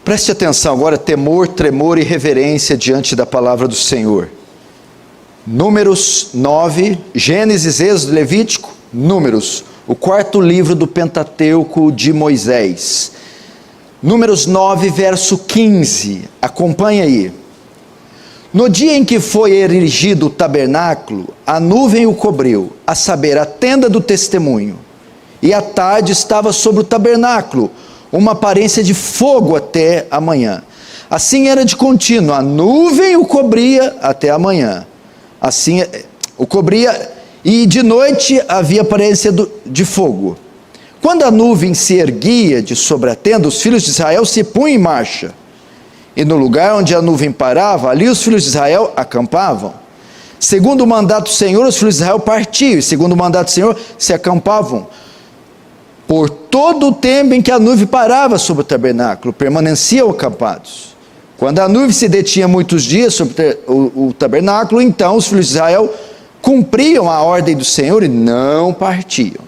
Preste atenção agora, temor, tremor e reverência diante da palavra do Senhor. Números 9, Gênesis, Êxodo, Levítico, Números, o quarto livro do Pentateuco de Moisés. Números 9, verso 15, acompanha aí. No dia em que foi erigido o tabernáculo, a nuvem o cobriu, a saber, a tenda do testemunho, e à tarde estava sobre o tabernáculo uma aparência de fogo até a manhã. Assim era de contínuo, a nuvem o cobria até a manhã. Assim o cobria, e de noite havia aparência de fogo. Quando a nuvem se erguia de sobre a tenda, os filhos de Israel se punham em marcha. E no lugar onde a nuvem parava, ali os filhos de Israel acampavam. Segundo o mandato do Senhor, os filhos de Israel partiam, e segundo o mandato do Senhor, se acampavam. Por todo o tempo em que a nuvem parava sobre o tabernáculo, permaneciam acampados. Quando a nuvem se detinha muitos dias sobre o tabernáculo, então os filhos de Israel cumpriam a ordem do Senhor e não partiam.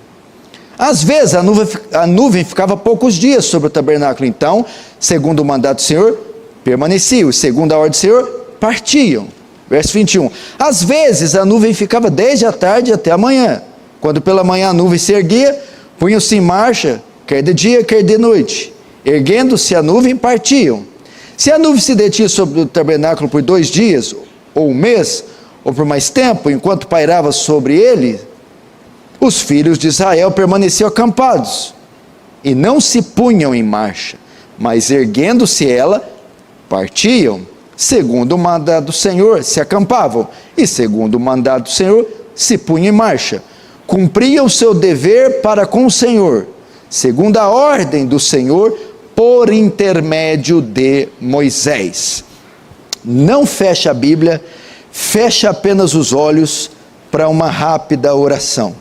Às vezes a nuvem ficava poucos dias sobre o tabernáculo, então, segundo o mandato do Senhor, permaneciam, segundo a ordem do Senhor, partiam. Verso 21. Às vezes a nuvem ficava desde a tarde até a manhã. Quando pela manhã a nuvem se erguia, punham-se em marcha, quer de dia, quer de noite. Erguendo-se a nuvem, partiam. Se a nuvem se detinha sobre o tabernáculo por 2 dias, ou 1 mês, ou por mais tempo, enquanto pairava sobre ele, os filhos de Israel permaneciam acampados, e não se punham em marcha, mas erguendo-se ela, partiam, segundo o mandado do Senhor, se acampavam, e segundo o mandado do Senhor, se punham em marcha. Cumpriam o seu dever para com o Senhor, segundo a ordem do Senhor, por intermédio de Moisés. Não feche a Bíblia, feche apenas os olhos para uma rápida oração.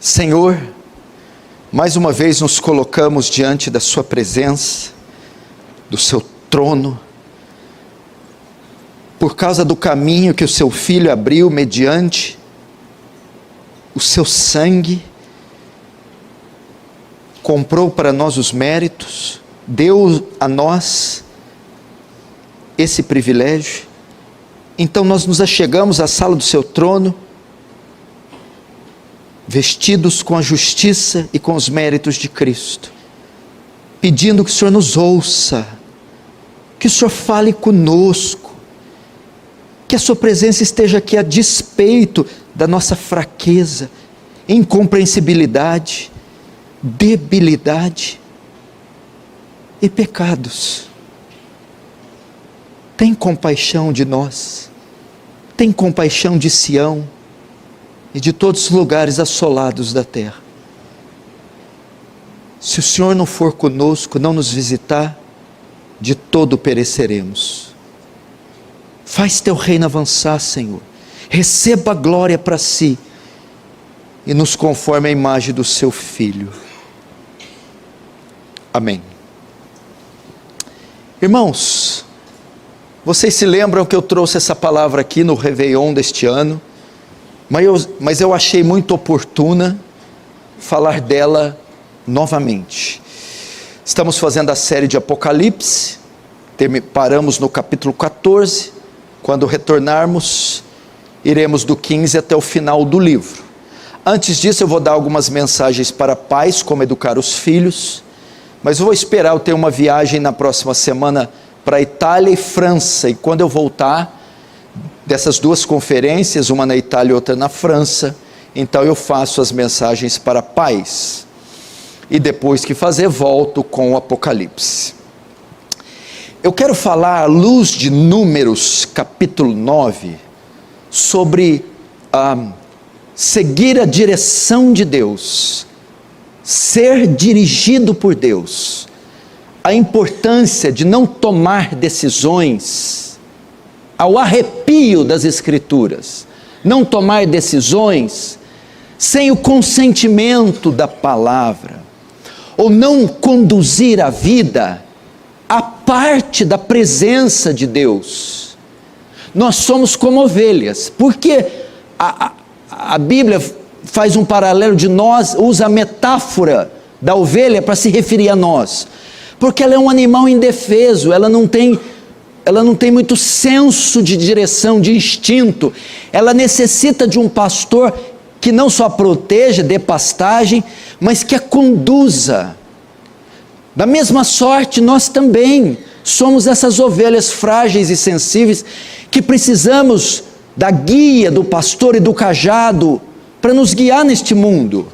Senhor, mais uma vez nos colocamos diante da sua presença, do seu trono, por causa do caminho que o seu Filho abriu mediante o seu sangue, comprou para nós os méritos, deu a nós esse privilégio. Então nós nos achegamos à sala do seu trono, vestidos com a justiça e com os méritos de Cristo, pedindo que o Senhor nos ouça, que o Senhor fale conosco, que a sua presença esteja aqui a despeito da nossa fraqueza, incompreensibilidade, debilidade e pecados. Tem compaixão de nós, tem compaixão de Sião e de todos os lugares assolados da terra. Se o Senhor não for conosco, não nos visitar, de todo pereceremos. Faz teu reino avançar, Senhor. Receba a glória para si e nos conforme a imagem do seu Filho. Amém. Irmãos, vocês se lembram que eu trouxe essa palavra aqui no Réveillon deste ano, mas eu achei muito oportuna falar dela novamente. Estamos fazendo a série de Apocalipse, paramos no capítulo 14, quando retornarmos, iremos do 15 até o final do livro. Antes disso eu vou dar algumas mensagens para pais, como educar os filhos, mas eu vou esperar, eu tenho uma viagem na próxima semana para Itália e França, e quando eu voltar dessas 2 conferências, uma na Itália e outra na França, então eu faço as mensagens para pais, e depois que fazer, volto com o Apocalipse. Eu quero falar à luz de Números capítulo 9, sobre seguir a direção de Deus, ser dirigido por Deus, a importância de não tomar decisões ao arrepio das Escrituras, não tomar decisões sem o consentimento da palavra, ou não conduzir a vida à parte da presença de Deus. Nós somos como ovelhas, porque a Bíblia faz um paralelo de nós, usa a metáfora da ovelha para se referir a nós, porque ela é um animal indefeso, ela não tem muito senso de direção, de instinto. Ela necessita de um pastor que não só proteja, dê pastagem, mas que a conduza. Da mesma sorte, nós também somos essas ovelhas frágeis e sensíveis que precisamos da guia do pastor e do cajado para nos guiar neste mundo.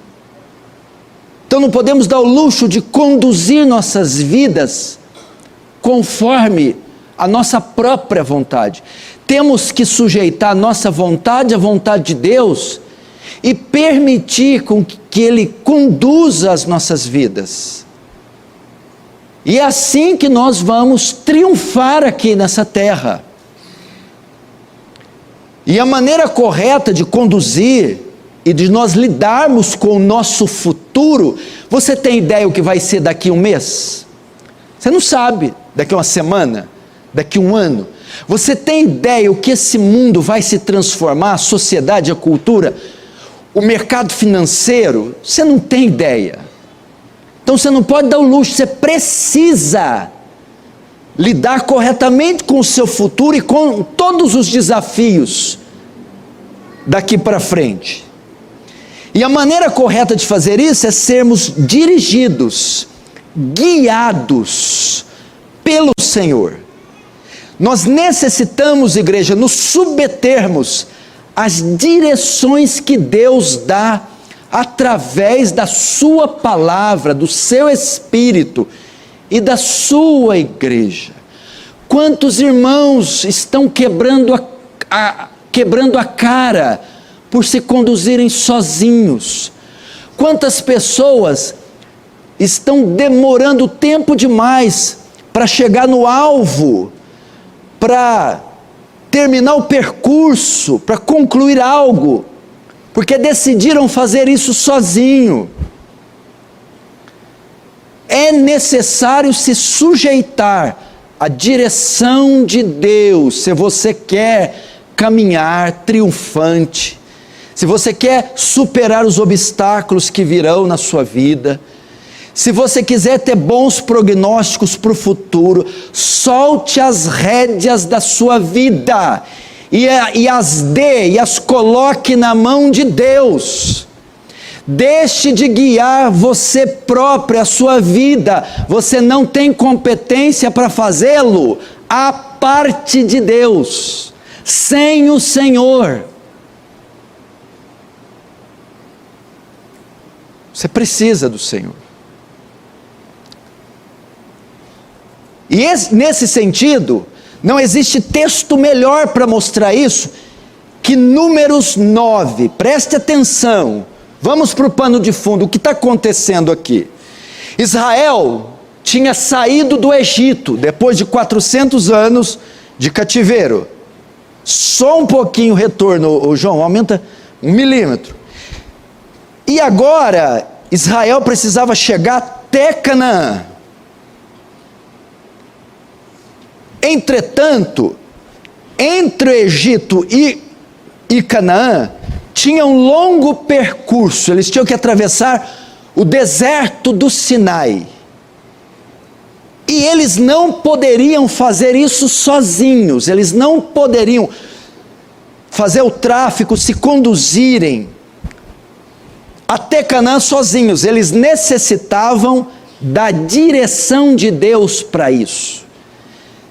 Então não podemos dar o luxo de conduzir nossas vidas conforme a nossa própria vontade. Temos que sujeitar a nossa vontade à vontade de Deus e permitir com que Ele conduza as nossas vidas. E é assim que nós vamos triunfar aqui nessa terra. E a maneira correta de conduzir e de nós lidarmos com o nosso futuro, você tem ideia o que vai ser daqui a um mês? Você não sabe, daqui a uma semana, daqui a um ano. Você tem ideia o que esse mundo vai se transformar, a sociedade, a cultura, o mercado financeiro? Você não tem ideia. Então você não pode dar o luxo, você precisa lidar corretamente com o seu futuro e com todos os desafios daqui para frente. E a maneira correta de fazer isso é sermos dirigidos, guiados pelo Senhor. Nós necessitamos, igreja, nos submetermos às direções que Deus dá através da sua palavra, do seu Espírito e da sua igreja. Quantos irmãos estão quebrando a cara por se conduzirem sozinhos? Quantas pessoas estão demorando tempo demais para chegar no alvo, para terminar o percurso, para concluir algo, porque decidiram fazer isso sozinho? É necessário se sujeitar à direção de Deus, se você quer caminhar triunfante, se você quer superar os obstáculos que virão na sua vida, se você quiser ter bons prognósticos para o futuro, solte as rédeas da sua vida e as coloque na mão de Deus. Deixe de guiar você próprio, a sua vida. Você não tem competência para fazê-lo à parte de Deus, sem o Senhor. Você precisa do Senhor. E nesse sentido, não existe texto melhor para mostrar isso que Números 9. Preste atenção. Vamos para o pano de fundo. O que está acontecendo aqui? Israel tinha saído do Egito depois de 400 anos de cativeiro. Só um pouquinho o retorno, João, aumenta 1 milímetro. E agora Israel precisava chegar até Canaã. Entretanto, entre o Egito e Canaã, tinha um longo percurso. Eles tinham que atravessar o deserto do Sinai. E eles não poderiam fazer isso sozinhos. Eles não poderiam fazer o tráfico, se conduzirem até Canaã sozinhos. Eles necessitavam da direção de Deus para isso.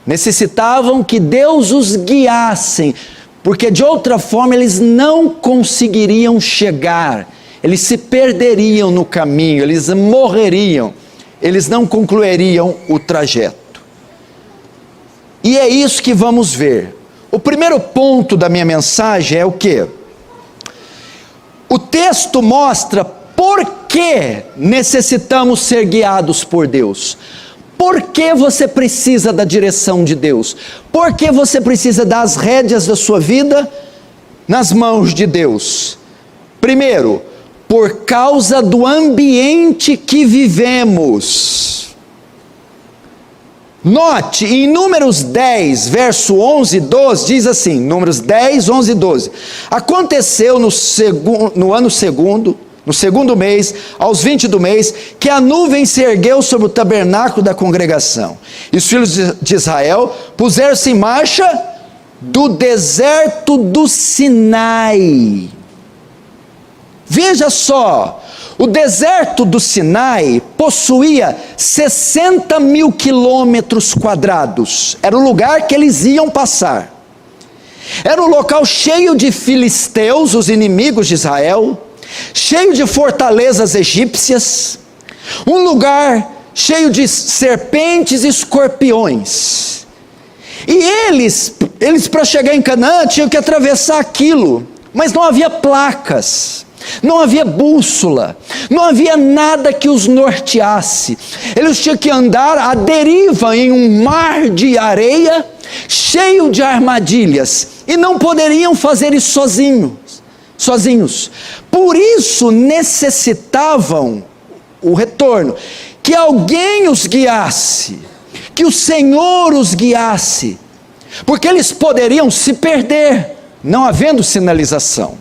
Necessitavam que Deus os guiasse, porque de outra forma eles não conseguiriam chegar, eles se perderiam no caminho, eles morreriam, eles não concluiriam o trajeto. E é isso que vamos ver. O primeiro ponto da minha mensagem é o quê? O texto mostra por que necessitamos ser guiados por Deus. Por que você precisa da direção de Deus? Por que você precisa das rédeas da sua vida nas mãos de Deus? Primeiro, por causa do ambiente que vivemos. Note, em Números 10, verso 11 e 12, diz assim, Números 10, 11 e 12. Aconteceu no ano segundo, no segundo mês, aos 20 do mês, que a nuvem se ergueu sobre o tabernáculo da congregação. E os filhos de Israel puseram-se em marcha do deserto do Sinai. Veja só, o deserto do Sinai possuía 60 mil quilômetros quadrados. Era o lugar que eles iam passar. Era um local cheio de filisteus, os inimigos de Israel, cheio de fortalezas egípcias, um lugar cheio de serpentes e escorpiões. E eles para chegar em Canaã tinham que atravessar aquilo, mas não havia placas, não havia bússola, não havia nada que os norteasse. Eles tinham que andar à deriva em um mar de areia cheio de armadilhas, e não poderiam fazer isso sozinhos. Por isso necessitavam o retorno, que alguém os guiasse, que o Senhor os guiasse, porque eles poderiam se perder, não havendo sinalização.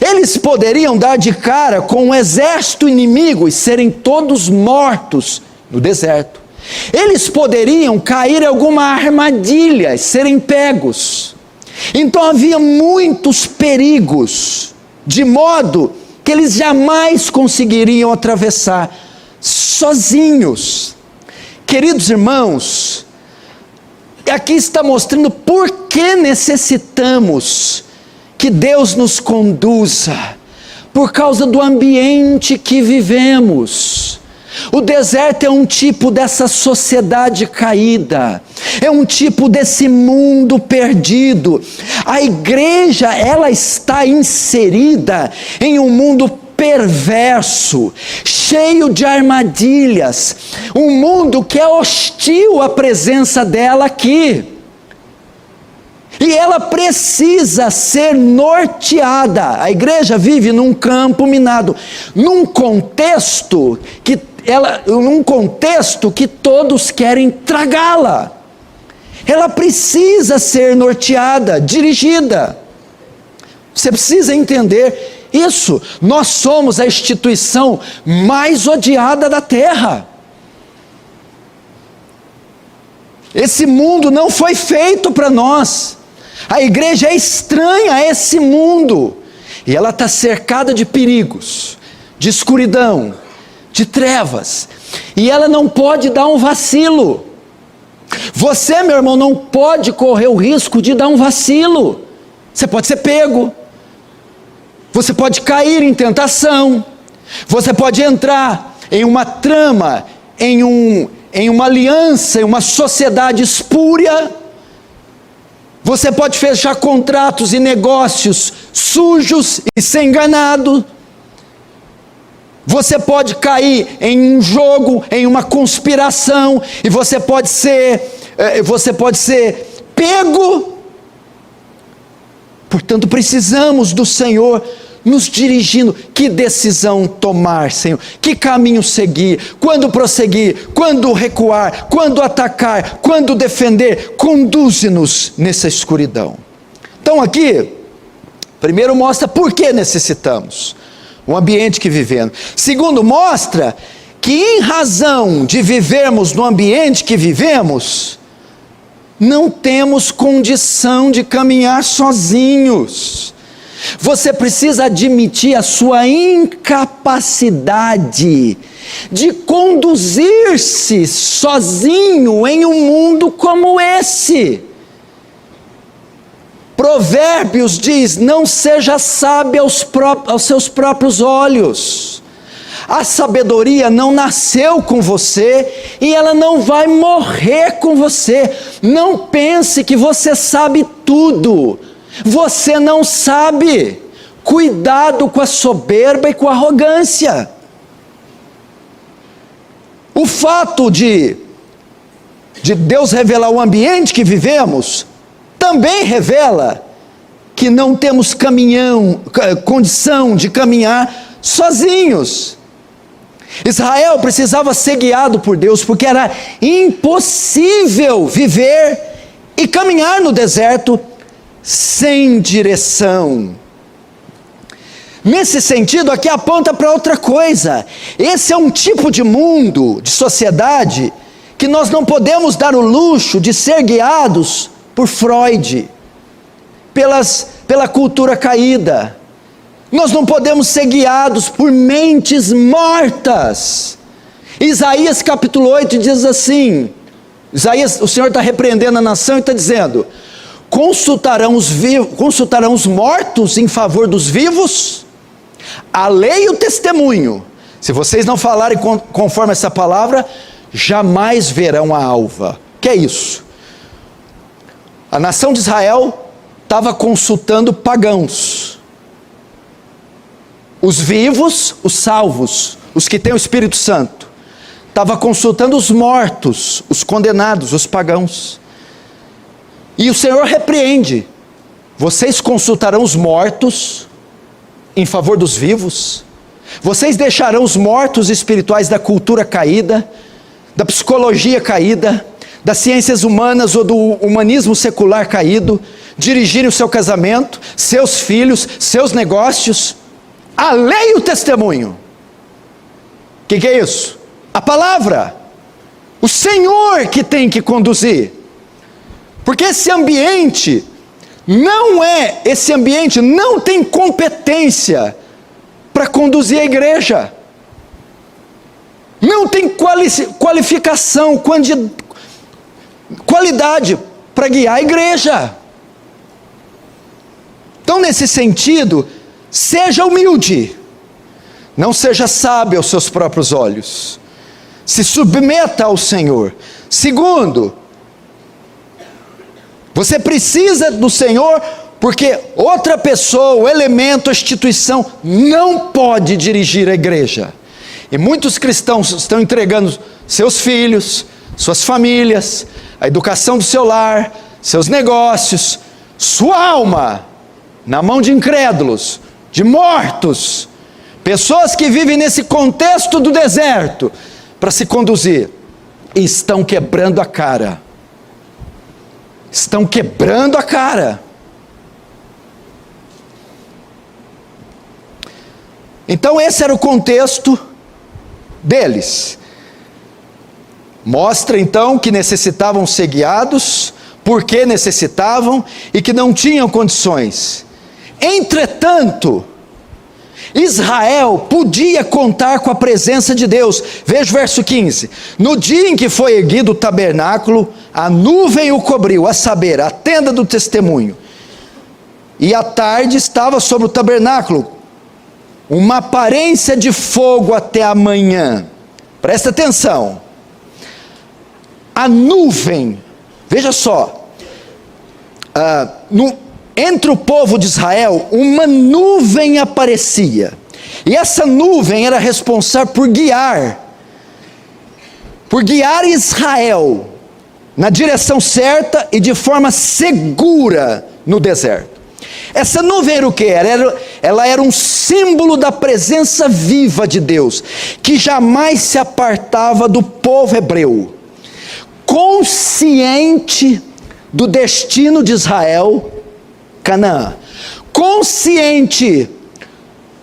Eles poderiam dar de cara com um exército inimigo e serem todos mortos no deserto. Eles poderiam cair em alguma armadilha e serem pegos. Então havia muitos perigos, de modo que eles jamais conseguiriam atravessar sozinhos. Queridos irmãos, aqui está mostrando por que necessitamos que Deus nos conduza, por causa do ambiente que vivemos. O deserto é um tipo dessa sociedade caída, é um tipo desse mundo perdido. A igreja, ela está inserida em um mundo perverso, cheio de armadilhas, um mundo que é hostil à presença dela aqui. E ela precisa ser norteada. A igreja vive num campo minado, num contexto que todos querem tragá-la. Ela precisa ser norteada, dirigida. Você precisa entender isso. Nós somos a instituição mais odiada da terra. Esse mundo não foi feito para nós. A igreja é estranha a esse mundo, e ela está cercada de perigos, de escuridão, de trevas, e ela não pode dar um vacilo. Você, meu irmão, não pode correr o risco de dar um vacilo. Você pode ser pego, você pode cair em tentação, você pode entrar em uma trama, em uma aliança, em uma sociedade espúria. Você pode fechar contratos e negócios sujos e ser enganado. Você pode cair em um jogo, em uma conspiração, e você pode ser pego. Portanto, precisamos do Senhor nos dirigindo. Que decisão tomar, Senhor? Que caminho seguir? Quando prosseguir? Quando recuar? Quando atacar? Quando defender? Conduze-nos nessa escuridão. Então aqui, primeiro mostra por que necessitamos o ambiente que vivemos. Segundo, mostra que em razão de vivermos no ambiente que vivemos, não temos condição de caminhar sozinhos. Você precisa admitir a sua incapacidade de conduzir-se sozinho em um mundo como esse. Provérbios diz: não seja sábio aos seus próprios olhos. A sabedoria não nasceu com você e ela não vai morrer com você. Não pense que você sabe tudo. Você não sabe. Cuidado com a soberba e com a arrogância. O fato de Deus revelar o ambiente que vivemos também revela que não temos condição de caminhar sozinhos. Israel precisava ser guiado por Deus, porque era impossível viver e caminhar no deserto sem direção. Nesse sentido, aqui aponta para outra coisa. Esse é um tipo de mundo, de sociedade, que nós não podemos dar o luxo de ser guiados por Freud, pela cultura caída. Nós não podemos ser guiados por mentes mortas. Isaías capítulo 8 diz assim, Isaías, o Senhor está repreendendo a nação e está dizendo: consultarão os mortos em favor dos vivos? A lei e o testemunho, se vocês não falarem conforme essa palavra, jamais verão a alva. Que é isso? A nação de Israel estava consultando pagãos, os vivos, os salvos, os que têm o Espírito Santo. Estava consultando os mortos, os condenados, os pagãos. E o Senhor repreende: vocês consultarão os mortos em favor dos vivos? Vocês deixarão os mortos espirituais da cultura caída, da psicologia caída, das ciências humanas ou do humanismo secular caído, dirigirem o seu casamento, seus filhos, seus negócios? A lei e o testemunho. O que é isso? A palavra. O Senhor que tem que conduzir. Porque esse ambiente não tem competência para conduzir a igreja. Não tem qualificação, qualidade para guiar a igreja. Então, nesse sentido, seja humilde, não seja sábio aos seus próprios olhos, se submeta ao Senhor. Segundo, você precisa do Senhor, porque outra pessoa, o elemento, a instituição, não pode dirigir a igreja. E muitos cristãos estão entregando seus filhos, suas famílias, a educação do seu lar, seus negócios, sua alma, na mão de incrédulos, de mortos, pessoas que vivem nesse contexto do deserto, para se conduzir, e estão quebrando a cara. Estão quebrando a cara. Então esse era o contexto deles. Mostra então que necessitavam ser guiados, porque necessitavam e que não tinham condições. Entretanto, Israel podia contar com a presença de Deus. Veja o verso 15. No dia em que foi erguido o tabernáculo, a nuvem o cobriu, a saber, a tenda do testemunho. E à tarde estava sobre o tabernáculo uma aparência de fogo até a manhã. Presta atenção. A nuvem, veja só, entre o povo de Israel, uma nuvem aparecia, e essa nuvem era responsável por guiar Israel na direção certa e de forma segura no deserto. Essa nuvem era o que? Ela era um símbolo da presença viva de Deus, que jamais se apartava do povo hebreu, consciente do destino de Israel, Canaã, consciente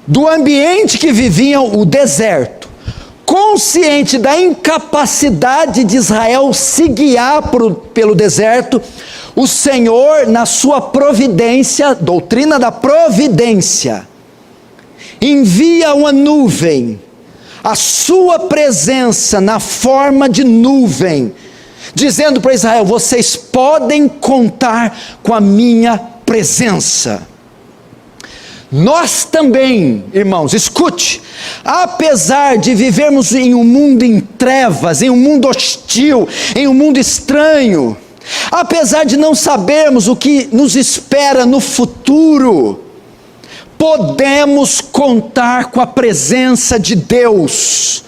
do ambiente que viviam, o deserto, consciente da incapacidade de Israel se guiar pelo deserto. O Senhor, na sua providência, doutrina da providência, envia uma nuvem, a sua presença na forma de nuvem, dizendo para Israel: vocês podem contar com a minha presença. Nós também, irmãos, escute, apesar de vivermos em um mundo em trevas, em um mundo hostil, em um mundo estranho, apesar de não sabermos o que nos espera no futuro, podemos contar com a presença de Deus,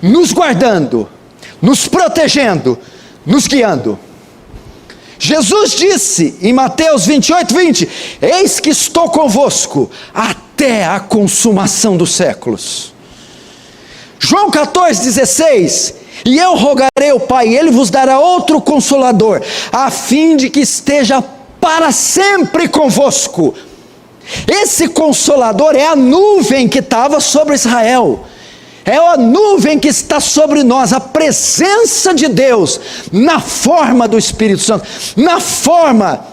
nos guardando, nos protegendo, nos guiando. Jesus disse em Mateus 28:20: eis que estou convosco até a consumação dos séculos. João 14,16, e eu rogarei ao Pai, e Ele vos dará outro Consolador, a fim de que esteja para sempre convosco. Esse Consolador é a nuvem que estava sobre Israel, é a nuvem que está sobre nós, a presença de Deus, na forma do Espírito Santo, na forma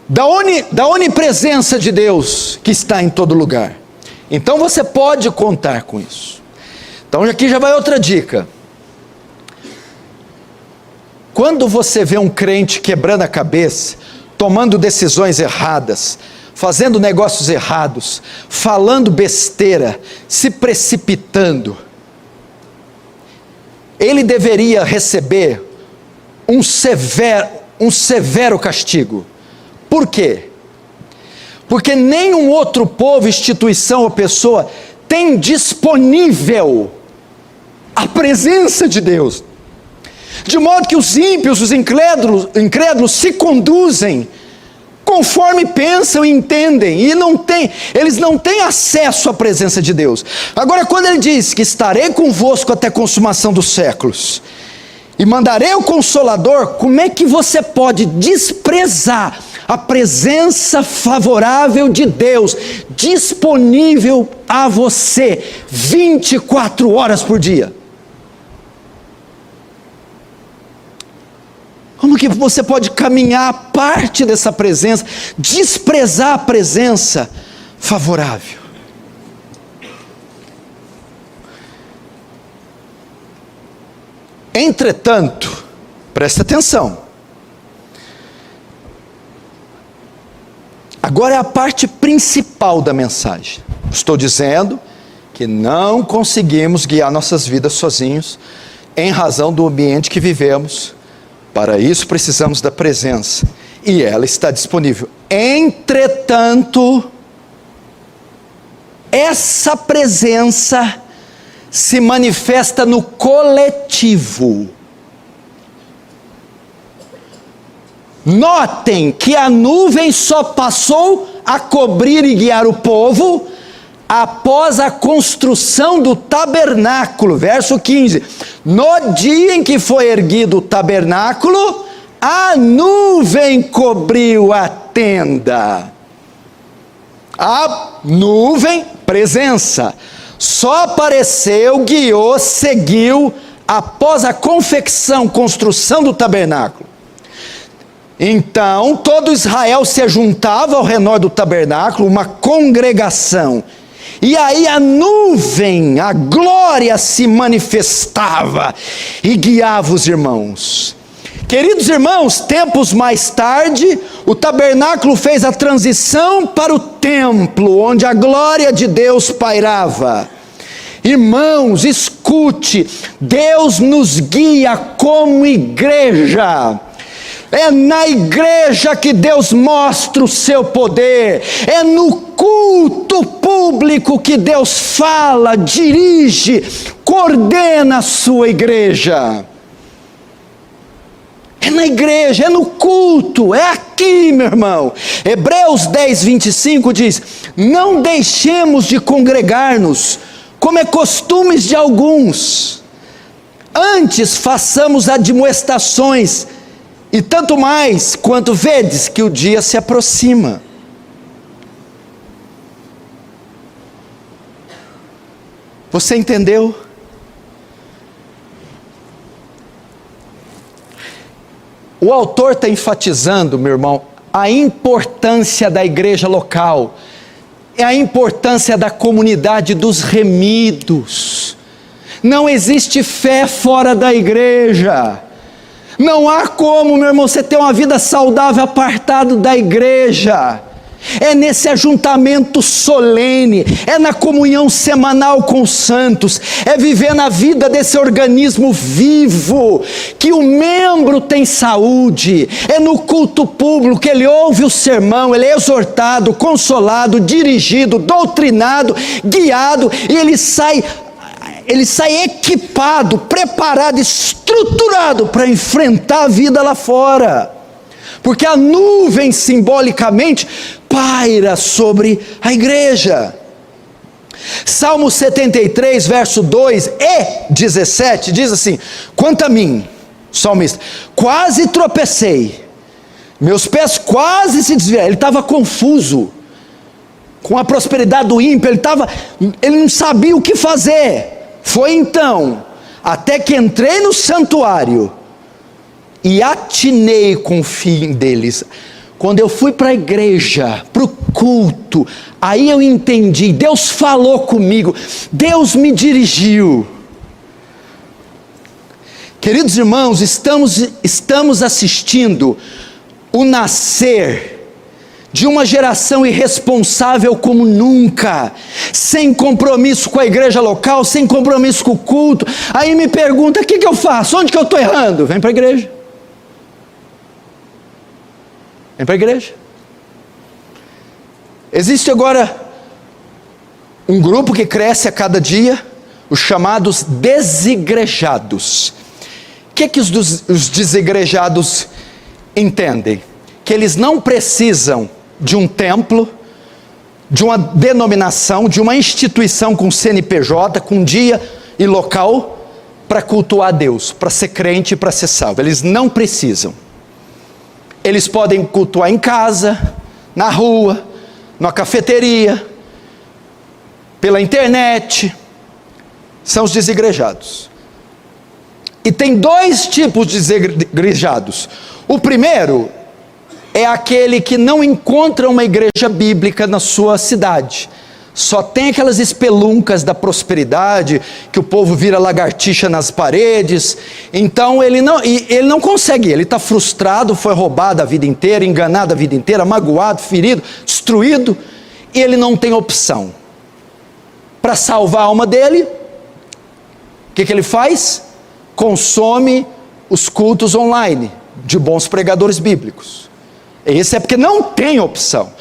da onipresença de Deus, que está em todo lugar. Então você pode contar com isso. Então aqui já vai outra dica. Quando você vê um crente quebrando a cabeça, tomando decisões erradas, fazendo negócios errados, falando besteira, se precipitando, ele deveria receber um severo castigo. Por quê? Porque nenhum outro povo, instituição ou pessoa tem disponível a presença de Deus, de modo que os ímpios, os incrédulos se conduzem conforme pensam e entendem, e eles não têm acesso à presença de Deus. Agora, quando ele diz que estarei convosco até a consumação dos séculos, e mandarei o Consolador, como é que você pode desprezar a presença favorável de Deus, disponível a você, 24 horas por dia? Como que você pode caminhar a parte dessa presença, desprezar a presença favorável? Entretanto, presta atenção, agora é a parte principal da mensagem. Estou dizendo que não conseguimos guiar nossas vidas sozinhos, em razão do ambiente que vivemos. Para isso precisamos da presença, e ela está disponível. Entretanto, essa presença se manifesta no coletivo. Notem que a nuvem só passou a cobrir e guiar o povo após a construção do tabernáculo, verso 15, no dia em que foi erguido o tabernáculo, a nuvem cobriu a tenda. A nuvem, presença, só apareceu, guiou, seguiu, após a construção do tabernáculo. Então, todo Israel se juntava ao redor do tabernáculo, uma congregação, e aí a nuvem, a glória se manifestava e guiava os irmãos. Queridos irmãos, tempos mais tarde, o tabernáculo fez a transição para o templo, onde a glória de Deus pairava. Irmãos, escute, Deus nos guia como igreja. É na igreja que Deus mostra o seu poder, é no culto público que Deus fala, dirige, coordena a sua igreja. É na igreja, é no culto, é aqui, meu irmão. Hebreus 10, 25 diz: não deixemos de congregar-nos, como é costumes de alguns, antes façamos admoestações, e tanto mais quanto vedes que o dia se aproxima. Você entendeu? O autor está enfatizando, meu irmão, a importância da igreja local, é a importância da comunidade dos remidos. Não existe fé fora da igreja. Não há como, meu irmão, você ter uma vida saudável apartado da igreja. É nesse ajuntamento solene, é na comunhão semanal com os santos, é viver na vida desse organismo vivo, que o membro tem saúde, é no culto público que ele ouve o sermão, ele é exortado, consolado, dirigido, doutrinado, guiado, e ele sai equipado, preparado, estruturado para enfrentar a vida lá fora, porque a nuvem simbolicamente paira sobre a igreja. Salmo 73, verso 2 e 17, diz assim: quanto a mim, salmista, quase tropecei, meus pés quase se desviaram. Ele estava confuso com a prosperidade do ímpio, ele não sabia o que fazer. Foi então, até que entrei no santuário e atinei com o fim deles. Quando eu fui para a igreja, para o culto, aí eu entendi, Deus falou comigo, Deus me dirigiu. Queridos irmãos, estamos assistindo o nascer de uma geração irresponsável como nunca, sem compromisso com a igreja local, sem compromisso com o culto. Aí me pergunta, o que eu faço? Onde que eu estou errando? Vem para a igreja. Vem para a igreja. Existe agora um grupo que cresce a cada dia, os chamados desigrejados. O que os desigrejados entendem? Que eles não precisam de um templo, de uma denominação, de uma instituição com CNPJ, com dia e local, para cultuar a Deus, para ser crente e para ser salvo. Eles não precisam. Eles podem cultuar em casa, na rua, numa cafeteria, pela internet. São os desigrejados. E tem dois tipos de desigrejados. O primeiro é aquele que não encontra uma igreja bíblica na sua cidade. Só tem aquelas espeluncas da prosperidade, que o povo vira lagartixa nas paredes. Então ele não consegue, ele está frustrado, foi roubado a vida inteira, enganado a vida inteira, magoado, ferido, destruído, e ele não tem opção. Para salvar a alma dele, o que ele faz? Consome os cultos online, de bons pregadores bíblicos. Esse é porque não tem opção.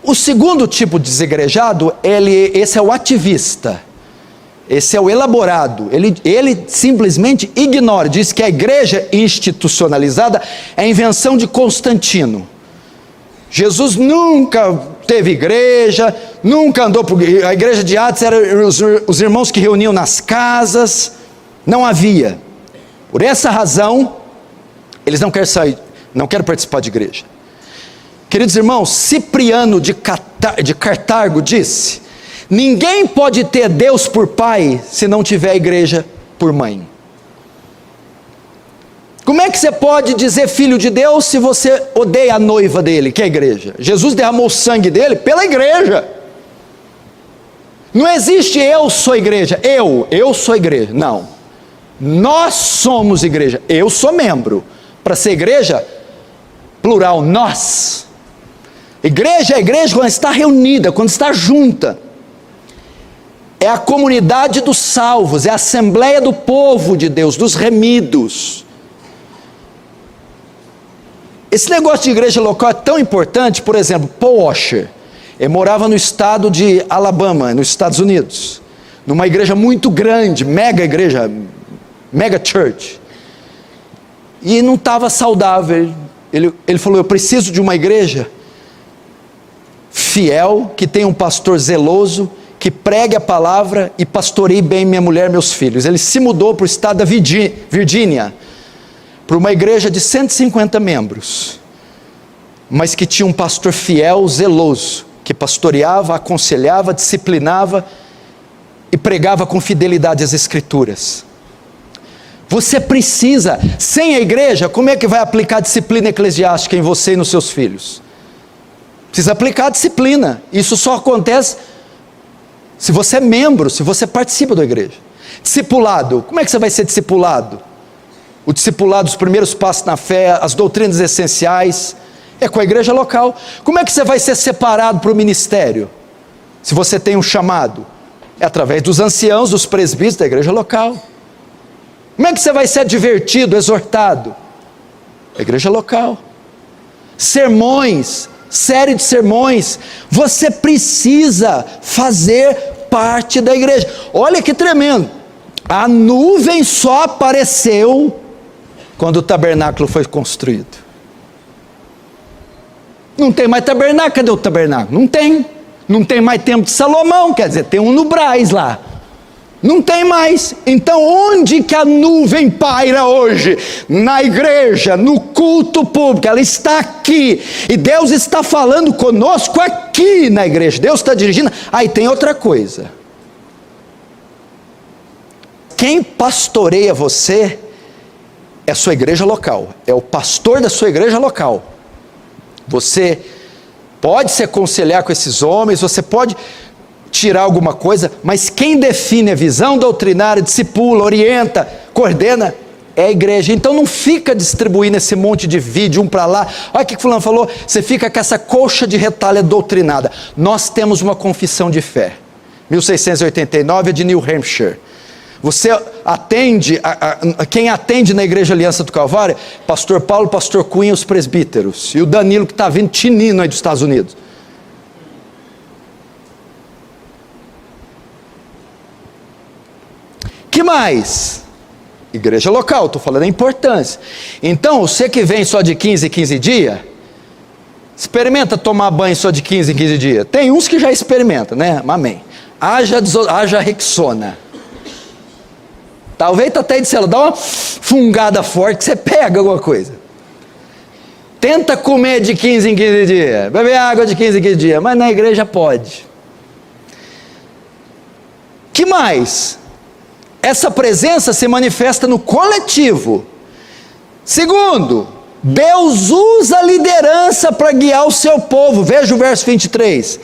O segundo tipo de desigrejaado, esse é o ativista, esse é o elaborado, ele simplesmente ignora, diz que a igreja institucionalizada é a invenção de Constantino. Jesus nunca teve igreja, nunca andou por... A igreja de Atos era os irmãos que reuniam nas casas, não havia. Por essa razão, eles não querem sair, não querem participar de igreja. Queridos irmãos, Cipriano de Cartago disse: ninguém pode ter Deus por pai se não tiver a igreja por mãe. Como é que você pode dizer filho de Deus se você odeia a noiva dele, que é a igreja? Jesus derramou o sangue dele pela igreja. Não existe eu sou igreja, eu sou igreja, não. Nós somos igreja, eu sou membro. Para ser igreja, plural, nós. Igreja é igreja quando está reunida, quando está junta. É a comunidade dos salvos, é a assembleia do povo de Deus, dos remidos. Esse negócio de igreja local é tão importante. Por exemplo, Paul Washer, ele morava no estado de Alabama, nos Estados Unidos, numa igreja muito grande, mega igreja, mega church, e não estava saudável. Ele falou: eu preciso de uma igreja fiel, que tenha um pastor zeloso, que pregue a palavra e pastoreie bem minha mulher e meus filhos. Ele se mudou para o estado da Virgínia, para uma igreja de 150 membros, mas que tinha um pastor fiel, zeloso, que pastoreava, aconselhava, disciplinava e pregava com fidelidade as escrituras. Você precisa, sem a igreja, como é que vai aplicar a disciplina eclesiástica em você e nos seus filhos? Precisa aplicar a disciplina. Isso só acontece se você é membro, se você participa da igreja. Discipulado, como é que você vai ser discipulado? O discipulado, os primeiros passos na fé, as doutrinas essenciais, é com a igreja local. Como é que você vai ser separado para o ministério? Se você tem um chamado, é através dos anciãos, dos presbíteros da igreja local. Como é que você vai ser advertido, exortado? A igreja local. Sermões, série de sermões, você precisa fazer parte da igreja. Olha que tremendo, a nuvem só apareceu quando o tabernáculo foi construído. Não tem mais tabernáculo, cadê o tabernáculo? Não tem, Não tem mais templo de Salomão, quer dizer, tem um no Brás lá. Não tem mais. Então onde que a nuvem paira hoje? Na igreja, no culto público. Ela está aqui. E Deus está falando conosco aqui na igreja. Deus está dirigindo. Aí tem outra coisa. Quem pastoreia você é a sua igreja local. É o pastor da sua igreja local. Você pode se aconselhar com esses homens, você pode tirar alguma coisa, mas quem define a visão doutrinária, discipula, orienta, coordena, é a igreja. Então não fica distribuindo esse monte de vídeo, um para lá, olha o que fulano falou, você fica com essa colcha de retalha doutrinada. Nós temos uma confissão de fé, 1689, é de New Hampshire. Você atende, quem atende na Igreja Aliança do Calvário, pastor Paulo, pastor Cunha, os presbíteros, e o Danilo que está vindo tinino aí dos Estados Unidos. Que mais? Igreja local, estou falando da importância. Então, você que vem só de 15 em 15 dias, experimenta tomar banho só de 15 em 15 dias. Tem uns que já experimentam, né? Amém. Haja Rexona. Talvez até de dá uma fungada forte que você pega alguma coisa. Tenta comer de 15 em 15 dias, beber água de 15 em 15 dias, mas na igreja pode. Que mais? Essa presença se manifesta no coletivo. Segundo, Deus usa a liderança para guiar o seu povo. Veja o verso 23.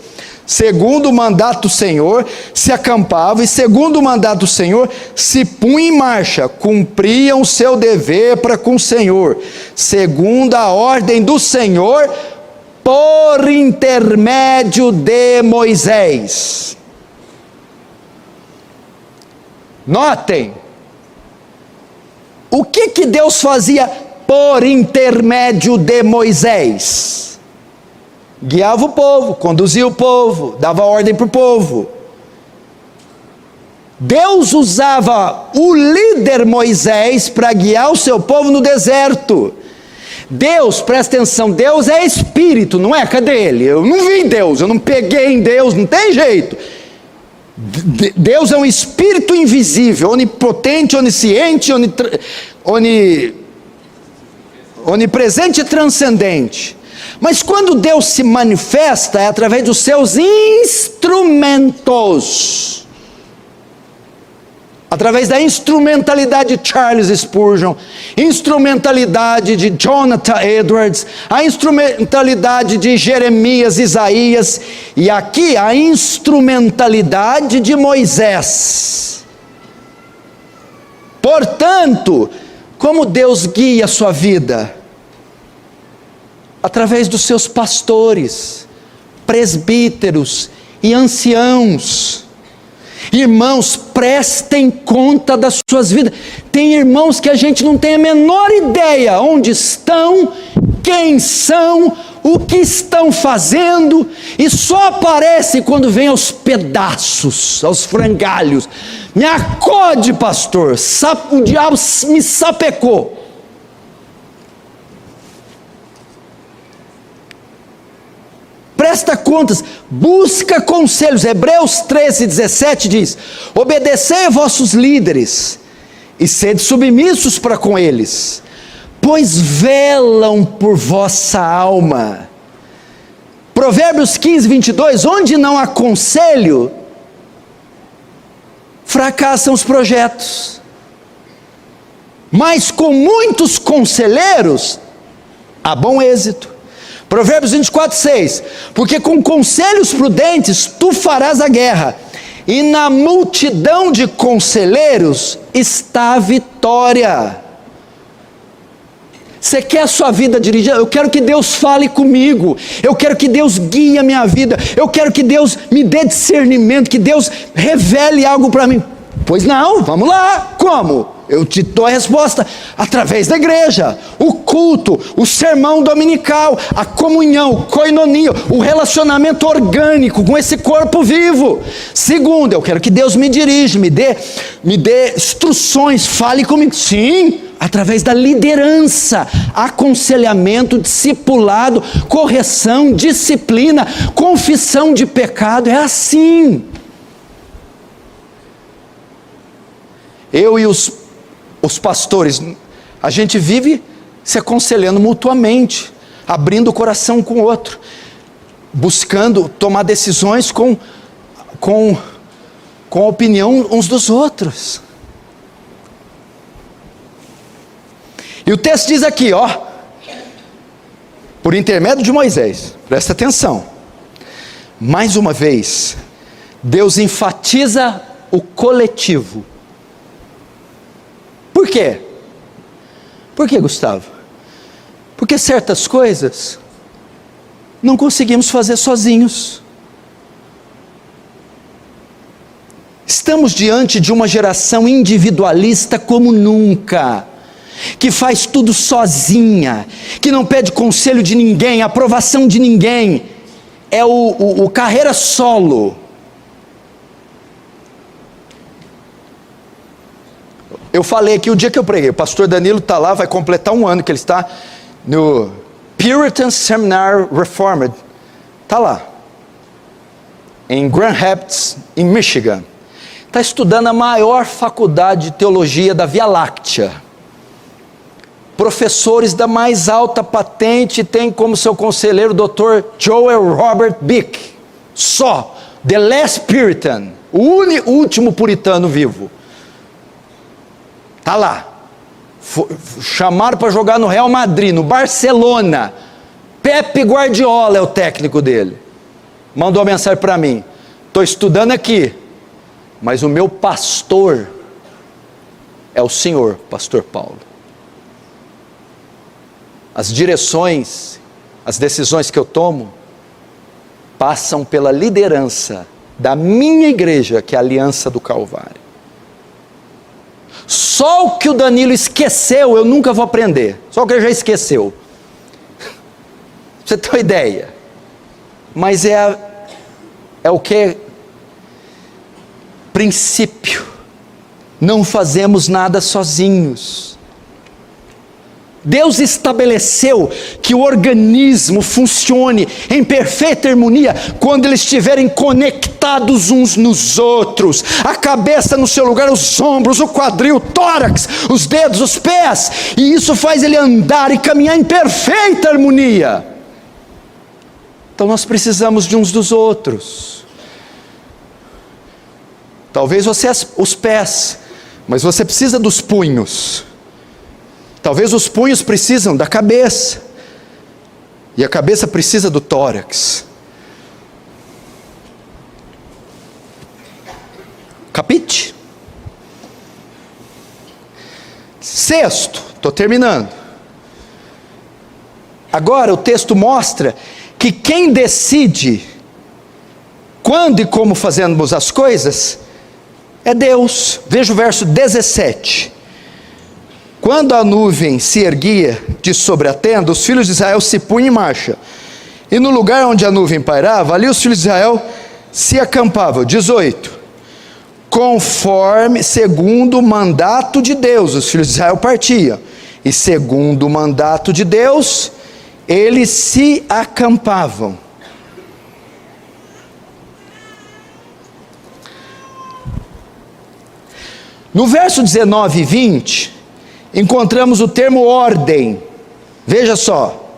Segundo o mandato do Senhor, se acampavam, e segundo o mandato do Senhor, se punham em marcha, cumpriam o seu dever para com o Senhor, segundo a ordem do Senhor, por intermédio de Moisés. Notem, o que Deus fazia por intermédio de Moisés? Guiava o povo, conduzia o povo, dava ordem para o povo. Deus usava o líder Moisés para guiar o seu povo no deserto. Deus, presta atenção, Deus é espírito, não é? Cadê ele? Eu não vi Deus, eu não peguei em Deus, não tem jeito. Deus é um espírito invisível, onipotente, onisciente, onipresente e transcendente. Mas quando Deus se manifesta é através dos seus instrumentos. Através da instrumentalidade de Charles Spurgeon, instrumentalidade de Jonathan Edwards, a instrumentalidade de Jeremias, Isaías, e aqui a instrumentalidade de Moisés. Portanto, como Deus guia a sua vida? Através dos seus pastores, presbíteros e anciãos. Irmãos, prestem conta das suas vidas. Tem irmãos que a gente não tem a menor ideia onde estão, quem são, o que estão fazendo, e só aparece quando vem aos pedaços, aos frangalhos. Me acode, pastor, o diabo me sapecou. Presta contas, busca conselhos. Hebreus 13:17 diz: obedecei a vossos líderes e sede submissos para com eles, pois velam por vossa alma. Provérbios 15:22, onde não há conselho, fracassam os projetos, mas com muitos conselheiros há bom êxito. Provérbios 24:6, porque com conselhos prudentes tu farás a guerra, e na multidão de conselheiros está a vitória. Você quer a sua vida dirigida? Eu quero que Deus fale comigo, eu quero que Deus guie a minha vida, eu quero que Deus me dê discernimento, que Deus revele algo para mim. Pois não, vamos lá. Como? Eu te dou a resposta: através da igreja, o culto, o sermão dominical, a comunhão, o koinonia, o relacionamento orgânico com esse corpo vivo. Segundo, eu quero que Deus me dirija, me dê instruções, fale comigo. Sim, através da liderança, aconselhamento, discipulado, correção, disciplina, confissão de pecado. É assim. Eu e os pastores, a gente vive se aconselhando mutuamente, abrindo o coração com o outro, buscando tomar decisões com a opinião uns dos outros. E o texto diz aqui, por intermédio de Moisés, presta atenção, mais uma vez, Deus enfatiza o coletivo. Por quê? Por que, Gustavo? Porque certas coisas não conseguimos fazer sozinhos. Estamos diante de uma geração individualista como nunca, que faz tudo sozinha, que não pede conselho de ninguém, aprovação de ninguém, é o carreira solo. Eu falei aqui o dia que eu preguei, o pastor Danilo está lá, vai completar um ano que ele está no Puritan Seminar Reformed, está lá, em Grand Rapids, em Michigan, está estudando a maior faculdade de teologia da Via Láctea, professores da mais alta patente, tem como seu conselheiro o Dr. Joel Robert Bick, só, the last Puritan, o último puritano vivo. Está lá, chamaram para jogar no Real Madrid, no Barcelona, Pepe Guardiola é o técnico dele, mandou uma mensagem para mim, estou estudando aqui, mas o meu pastor é o senhor, pastor Paulo. As direções, as decisões que eu tomo, passam pela liderança da minha igreja, que é a Aliança do Calvário. Só o que o Danilo esqueceu, eu nunca vou aprender. Só o que ele já esqueceu. Pra você ter uma ideia. Mas é o que? Princípio. Não fazemos nada sozinhos. Deus estabeleceu que o organismo funcione em perfeita harmonia quando eles estiverem conectados uns nos outros, a cabeça no seu lugar, os ombros, o quadril, o tórax, os dedos, os pés, e isso faz ele andar e caminhar em perfeita harmonia. Então nós precisamos de uns dos outros. Talvez você os pés, mas você precisa dos punhos. Talvez os punhos precisam da cabeça, e a cabeça precisa do tórax. Capite? Sexto, estou terminando. Agora o texto mostra que quem decide quando e como fazemos as coisas é Deus. Veja o verso 17. Quando a nuvem se erguia de sobre a tenda, os filhos de Israel se punham em marcha. E no lugar onde a nuvem pairava, ali os filhos de Israel se acampavam. 18. Conforme, segundo o mandato de Deus, os filhos de Israel partiam. E segundo o mandato de Deus, eles se acampavam. No verso 19 e 20... encontramos o termo ordem. Veja só,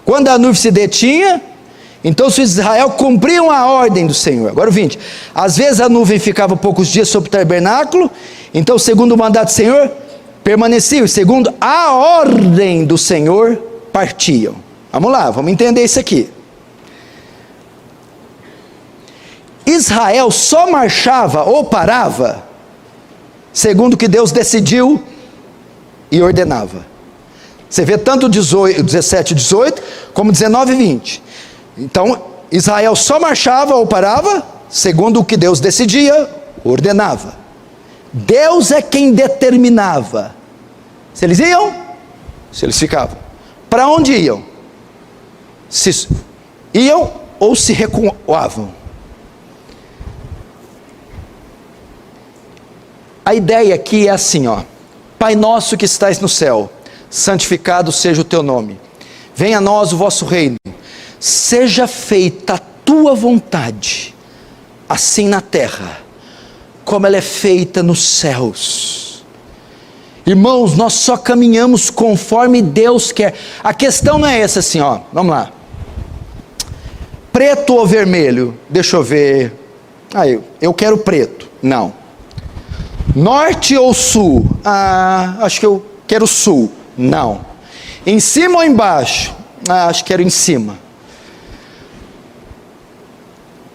quando a nuvem se detinha, então os filhos de Israel cumpriam a ordem do Senhor. Agora o 20, às vezes a nuvem ficava poucos dias sobre o tabernáculo, então segundo o mandato do Senhor, permaneciam, segundo a ordem do Senhor, partiam. Vamos lá, vamos entender isso aqui. Israel só marchava ou parava, segundo o que Deus decidiu e ordenava. Você vê tanto 17 e 18, como 19 e 20. Então, Israel só marchava ou parava, segundo o que Deus decidia, ordenava. Deus é quem determinava se eles iam, se eles ficavam. Para onde iam? Se iam ou se recuavam. A ideia aqui é assim, ó: Pai nosso que estais no céu, santificado seja o teu nome. Venha a nós o vosso reino. Seja feita a tua vontade, assim na terra, como ela é feita nos céus. Irmãos, nós só caminhamos conforme Deus quer. A questão não é essa assim, ó. Vamos lá. Preto ou vermelho? Deixa eu ver. Eu quero preto. Não. Norte ou sul? Acho que eu quero sul. Não. Em cima ou embaixo? Acho que quero em cima.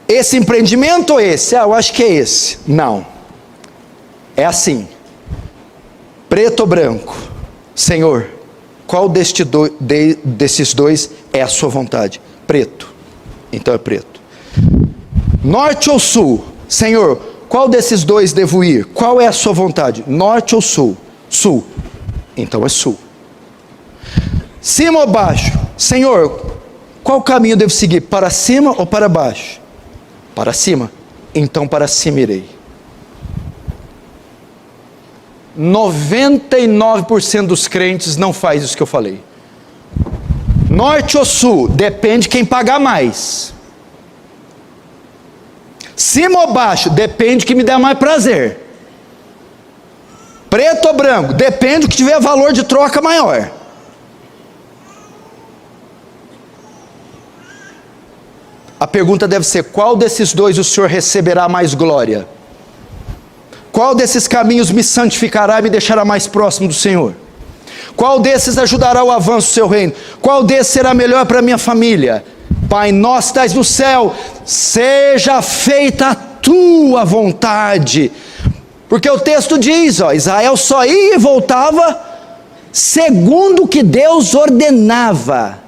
Esse empreendimento ou esse? Eu acho que é esse. Não. É assim. Preto ou branco? Senhor, qual desses dois é a sua vontade? Preto. Então é preto. Norte ou sul? Senhor, qual desses dois devo ir? Qual é a sua vontade? Norte ou sul? Sul. Então é sul. Cima ou baixo? Senhor, qual caminho devo seguir? Para cima ou para baixo? Para cima. Então para cima irei. 99% dos crentes não faz isso que eu falei. Norte ou sul? Depende de quem pagar mais. Cima ou baixo? Depende de que me der mais prazer. Preto ou branco? Depende do que tiver valor de troca maior. A pergunta deve ser: qual desses dois o Senhor receberá mais glória? Qual desses caminhos me santificará e me deixará mais próximo do Senhor? Qual desses ajudará o avanço do seu reino? Qual desses será melhor para a minha família? Pai nosso que estás no céu, seja feita a tua vontade. Porque o texto diz, ó, Israel só ia e voltava segundo o que Deus ordenava.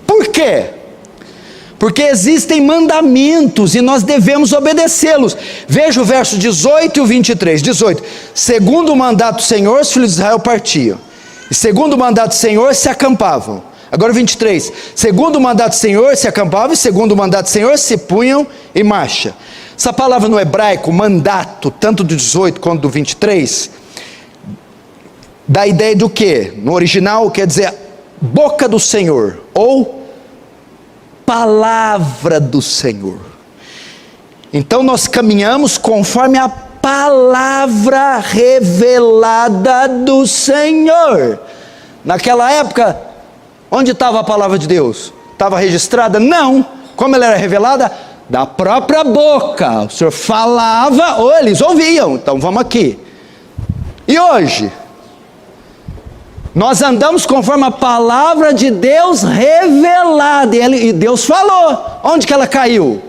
Por quê? Porque existem mandamentos e nós devemos obedecê-los. Veja o verso 18 e o 23. 18. Segundo o mandato do Senhor, os filhos de Israel partiam. E segundo o mandato do Senhor, se acampavam. Agora 23. Segundo o mandato do Senhor, se acampavam. E segundo o mandato do Senhor, se punham em marcha. Essa palavra no hebraico, mandato, tanto do 18 quanto do 23, dá a ideia do quê? No original quer dizer boca do Senhor, ou palavra do Senhor. Então nós caminhamos conforme a palavra revelada do Senhor. Naquela época, onde estava a palavra de Deus? Estava registrada? Não. Como ela era revelada? Da própria boca. O Senhor falava, ou eles ouviam. Então vamos aqui. E hoje? Nós andamos conforme a palavra de Deus revelada. E Deus falou. Onde que ela caiu?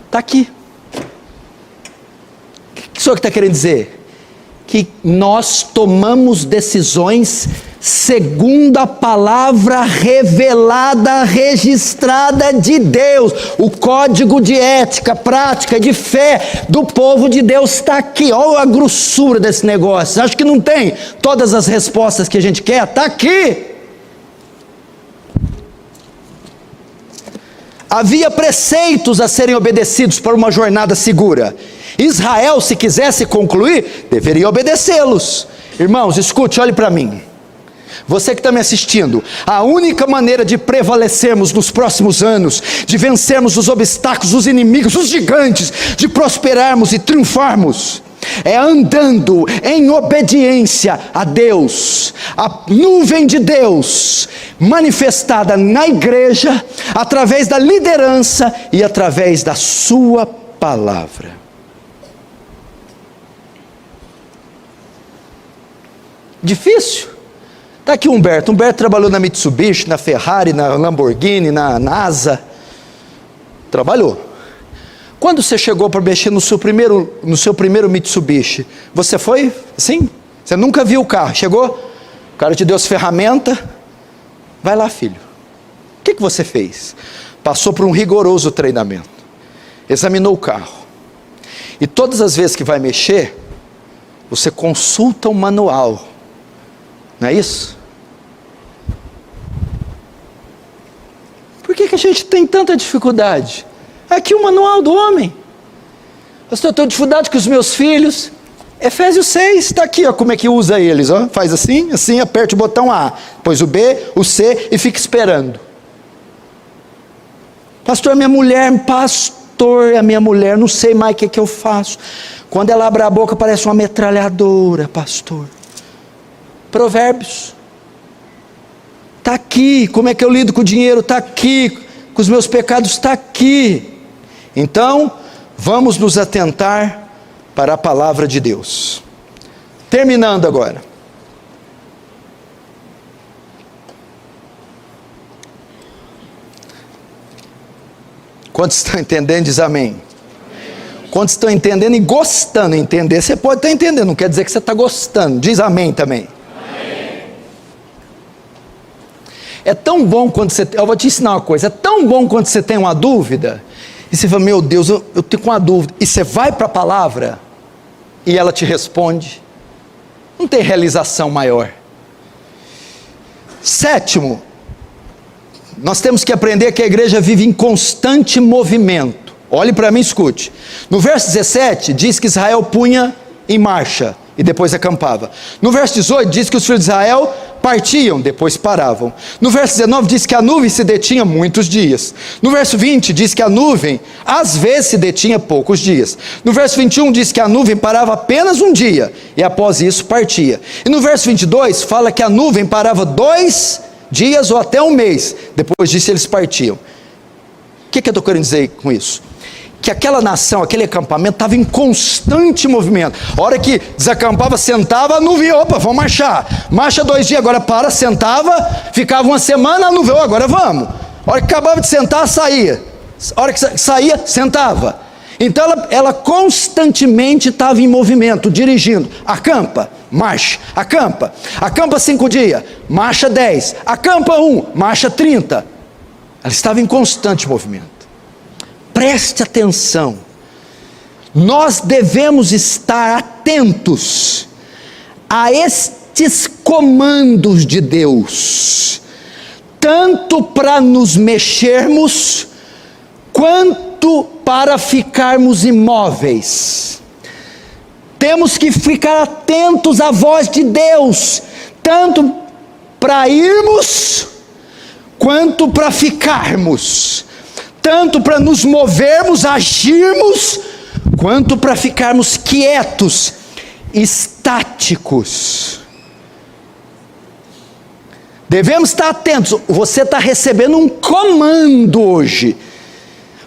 Está aqui. O que o senhor está querendo dizer? Que nós tomamos decisões segundo a palavra revelada, registrada de Deus. O código de ética, prática, de fé do povo de Deus está aqui. Olha a grossura desse negócio. Acho que não tem todas as respostas que a gente quer? Está aqui. Havia preceitos a serem obedecidos para uma jornada segura. Israel, se quisesse concluir, deveria obedecê-los. Irmãos, escute, olhe para mim. Você que está me assistindo, a única maneira de prevalecermos nos próximos anos, de vencermos os obstáculos, os inimigos, os gigantes, de prosperarmos e triunfarmos, é andando em obediência a Deus. A nuvem de Deus manifestada na igreja, através da liderança e através da sua palavra. Difícil? Está aqui o Humberto. Humberto trabalhou na Mitsubishi, na Ferrari, na Lamborghini, na NASA. Trabalhou. Quando você chegou para mexer no seu primeiro Mitsubishi, você foi assim? Você nunca viu o carro. Chegou, o cara te deu as ferramentas. Vai lá, filho. O que você fez? Passou por um rigoroso treinamento, examinou o carro, e todas as vezes que vai mexer, você consulta o manual, não é isso? Por que a gente tem tanta dificuldade? Aqui o manual do homem. Pastor, eu tenho dificuldade com os meus filhos. Efésios 6, está aqui, ó, como é que usa eles, ó. Faz assim, assim, aperte o botão A, depois o B, o C e fica esperando. Pastor, a minha mulher, não sei mais o que eu faço. Quando ela abre a boca parece uma metralhadora, pastor. Provérbios. Está aqui, como é que eu lido com o dinheiro? Está aqui, com os meus pecados, está aqui. Então, vamos nos atentar para a palavra de Deus. Terminando agora. Quantos estão entendendo, diz amém. Quantos estão entendendo e gostando? Entender, você pode estar entendendo, não quer dizer que você está gostando. Diz amém também. É tão bom quando você, eu vou te ensinar uma coisa, é tão bom quando você tem uma dúvida, e você fala, meu Deus, eu tenho uma dúvida, e você vai para a palavra, e ela te responde, não tem realização maior. Sétimo, nós temos que aprender que a igreja vive em constante movimento. Olhe para mim, escute, no verso 17, diz que Israel punha em marcha, e depois acampava. No verso 18 diz que os filhos de Israel partiam, depois paravam. No verso 19 diz que a nuvem se detinha muitos dias. No verso 20 diz que a nuvem às vezes se detinha poucos dias. No verso 21 diz que a nuvem parava apenas um dia e após isso partia. E no verso 22 fala que a nuvem parava 2 dias ou até um mês, depois disso eles partiam. O que eu estou querendo dizer com isso? Que aquela nação, aquele acampamento estava em constante movimento. A hora que desacampava, sentava, a nuvem, opa, vamos marchar. Marcha 2 dias, agora para, sentava, ficava uma semana, a nuvem, agora vamos. A hora que acabava de sentar, saía. A hora que saía, sentava. Então ela constantemente estava em movimento, dirigindo. Acampa, marcha, acampa 5 dias, marcha 10, acampa 1, marcha 30. Ela estava em constante movimento. Preste atenção, nós devemos estar atentos a estes comandos de Deus, tanto para nos mexermos, quanto para ficarmos imóveis. Temos que ficar atentos à voz de Deus, tanto para irmos, quanto para ficarmos. Tanto para nos movermos, agirmos, quanto para ficarmos quietos, estáticos. Devemos estar atentos. Você está recebendo um comando hoje,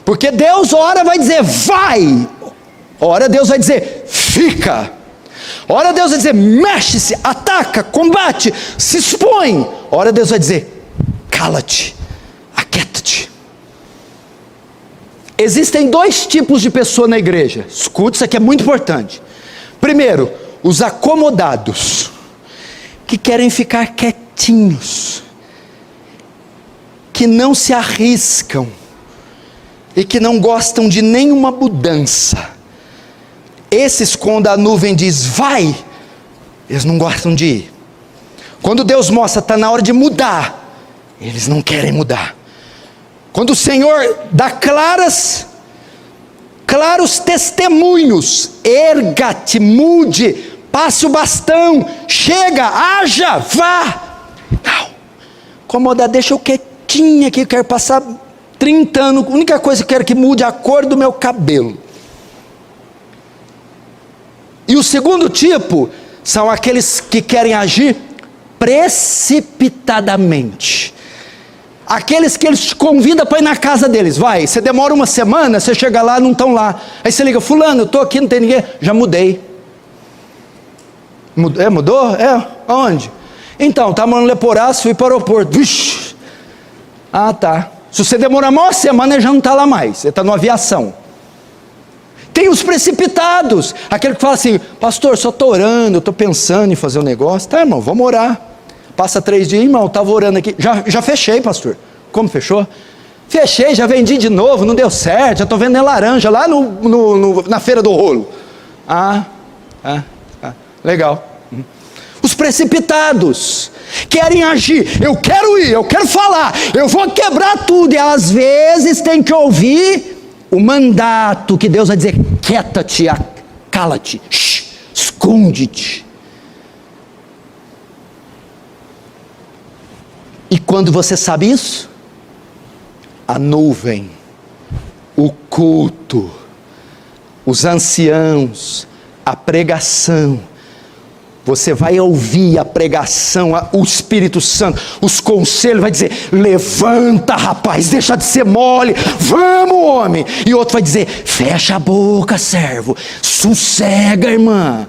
porque Deus ora vai dizer vai, ora Deus vai dizer fica, ora Deus vai dizer mexe-se, ataca, combate, se expõe, ora Deus vai dizer cala-te, aquieta-te. Existem 2 tipos de pessoa na igreja, escute, isso aqui é muito importante. Primeiro, os acomodados, que querem ficar quietinhos, que não se arriscam, e que não gostam de nenhuma mudança. Esses, quando a nuvem diz vai, eles não gostam de ir. Quando Deus mostra, está na hora de mudar, eles não querem mudar. Quando o Senhor dá claros testemunhos, erga-te, mude, passe o bastão, chega, haja, vá. Não, acomoda, deixa eu quietinha aqui, eu quero passar 30 anos, a única coisa que eu quero que mude é a cor do meu cabelo. E o segundo tipo, são aqueles que querem agir precipitadamente. Aqueles que eles te convidam para ir na casa deles. Vai, você demora uma semana, você chega lá, não estão lá. Aí você liga, fulano, eu estou aqui, não tem ninguém. Já mudei. Mudou? Aonde? Então, estava no Leporaço, fui para o aeroporto. Vixe. Ah, tá. Se você demorar uma semana, ele já não está lá mais. Ele está numa aviação. Tem os precipitados. Aquele que fala assim, pastor, só estou orando, eu estou pensando em fazer um negócio. Tá, irmão, vamos orar. Passa 3 dias, irmão, estava orando aqui, já fechei, pastor, Como fechou? Fechei, já vendi de novo, não deu certo, já estou vendendo laranja lá na feira do rolo. Legal. Os precipitados querem agir, eu quero ir, eu quero falar, eu vou quebrar tudo, e às vezes tem que ouvir o mandato que Deus vai dizer: quieta-te, cala-te, esconde-te. E quando você sabe isso, a nuvem, o culto, os anciãos, a pregação, você vai ouvir a pregação, o Espírito Santo, os conselhos, vai dizer: levanta, rapaz, deixa de ser mole, vamos, homem. E outro vai dizer: fecha a boca, servo, sossega, irmã.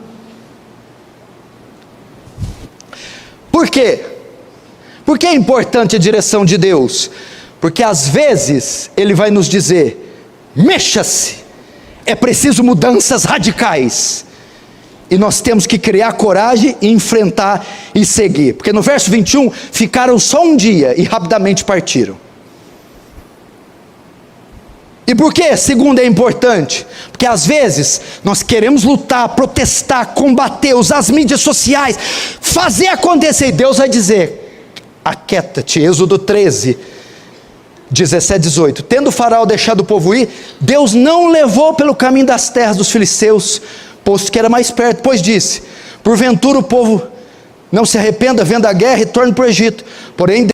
Por quê? Por que é importante a direção de Deus? Porque às vezes Ele vai nos dizer: mexa-se, é preciso mudanças radicais. E nós temos que criar coragem e enfrentar e seguir. Porque no verso 21, ficaram só um dia e rapidamente partiram. E por que segundo é importante? Porque às vezes nós queremos lutar, protestar, combater, usar as mídias sociais, fazer acontecer, e Deus vai dizer: aquieta-te. Êxodo 13, 17, 18. Tendo o faraó deixado o povo ir, Deus não levou pelo caminho das terras dos filisteus, posto que era mais perto, pois disse: porventura o povo não se arrependa, vendo a guerra, e torne para o Egito. Porém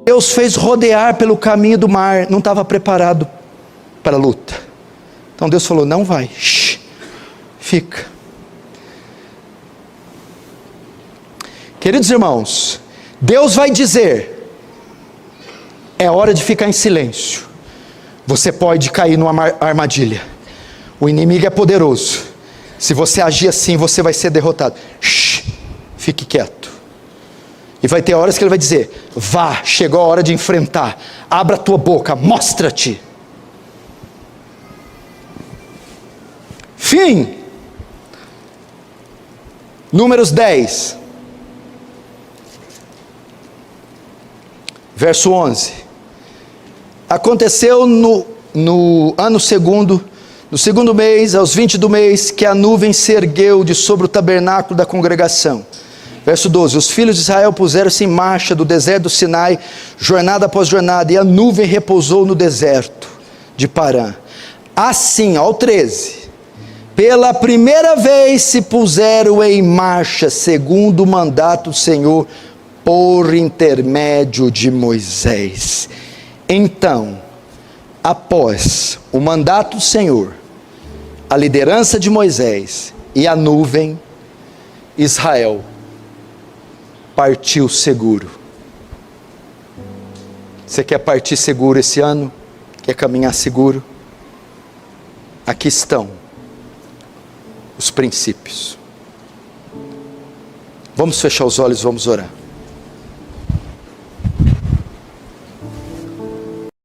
Deus fez rodear pelo caminho do mar, não estava preparado para a luta. Então Deus falou: não vai, fica. Queridos irmãos, Deus vai dizer: é hora de ficar em silêncio. Você pode cair numa armadilha. O inimigo é poderoso. Se você agir assim, você vai ser derrotado. Fique quieto. E vai ter horas que Ele vai dizer: vá, chegou a hora de enfrentar. Abra a tua boca, mostra-te. fim. Números 10, verso 11. Aconteceu no ano segundo, no segundo mês, aos 20 do mês, que a nuvem se ergueu de sobre o tabernáculo da congregação. Verso 12, os filhos de Israel puseram-se em marcha do deserto do Sinai, jornada após jornada, e a nuvem repousou no deserto de Parã. Assim, ao 13, pela primeira vez se puseram em marcha, segundo o mandato do Senhor, por intermédio de Moisés. Então, após o mandato do Senhor, a liderança de Moisés e a nuvem, Israel partiu seguro. Você quer partir seguro esse ano? Quer caminhar seguro? Aqui estão os princípios. Vamos fechar os olhos, vamos orar.